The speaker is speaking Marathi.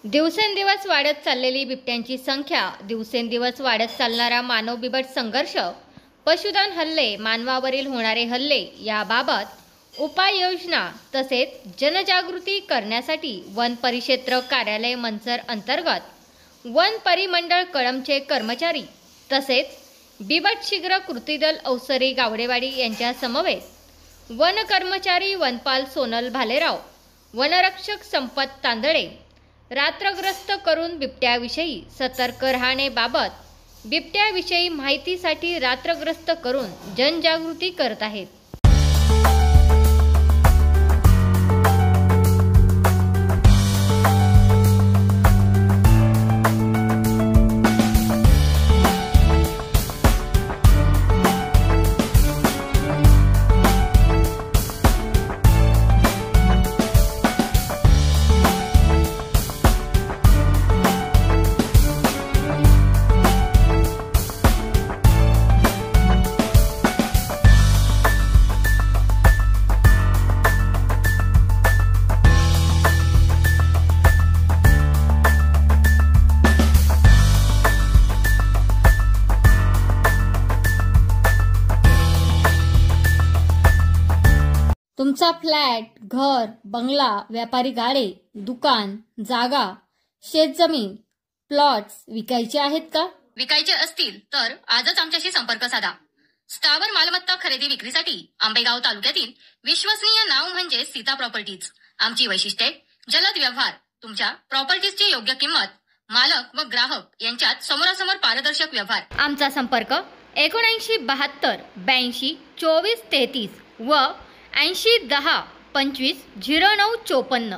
दिवसेंदिवस वाढत चाललेली बिबट्यांची संख्या, दिवसेंदिवस वाढत चालणारा मानवबिबट संघर्ष, पशुधन हल्ले, मानवावरील होणारे हल्ले याबाबत उपाययोजना तसेच जनजागृती करण्यासाठी वन परिक्षेत्र कार्यालय मंचर अंतर्गत वन परिमंडळ कळमचे कर्मचारी तसेच बिबट शीघ्र कृती दल अवसरी गावडेवाडी यांच्या समवेत वन कर्मचारी वनपाल सोनल भालेराव, वनरक्षक संपत तांदळे रात्रग्रस्त करून बिबट्याविषयी सतर्क राहण्याबाबत बिबट्याविषयी माहितीसाठी रात्रग्रस्त करून जनजागृती करत आहेत। तुमचा फ्लॅट, घर, बंगला, व्यापारी गाडे, दुकान, जागा, शेतजमीन, प्लॉट्स विकायचे आहेत का? विकायचे असतील तर आजच आमच्याशी संपर्क साधा। स्थावर मालमत्ता खरेदी विक्रीसाठी आंबेगाव तालुक्यातील विश्वसनीय नाव म्हणजे सीता प्रॉपर्टीज। आमची वैशिष्ट्ये: जलद व्यवहार, तुमच्या प्रॉपर्टीजची योग्य किंमत, मालक व ग्राहक यांच्यात समोरासमोर पारदर्शक व्यवहार। आमचा संपर्क 7972 82 24 33 व 80 10 25 09 54।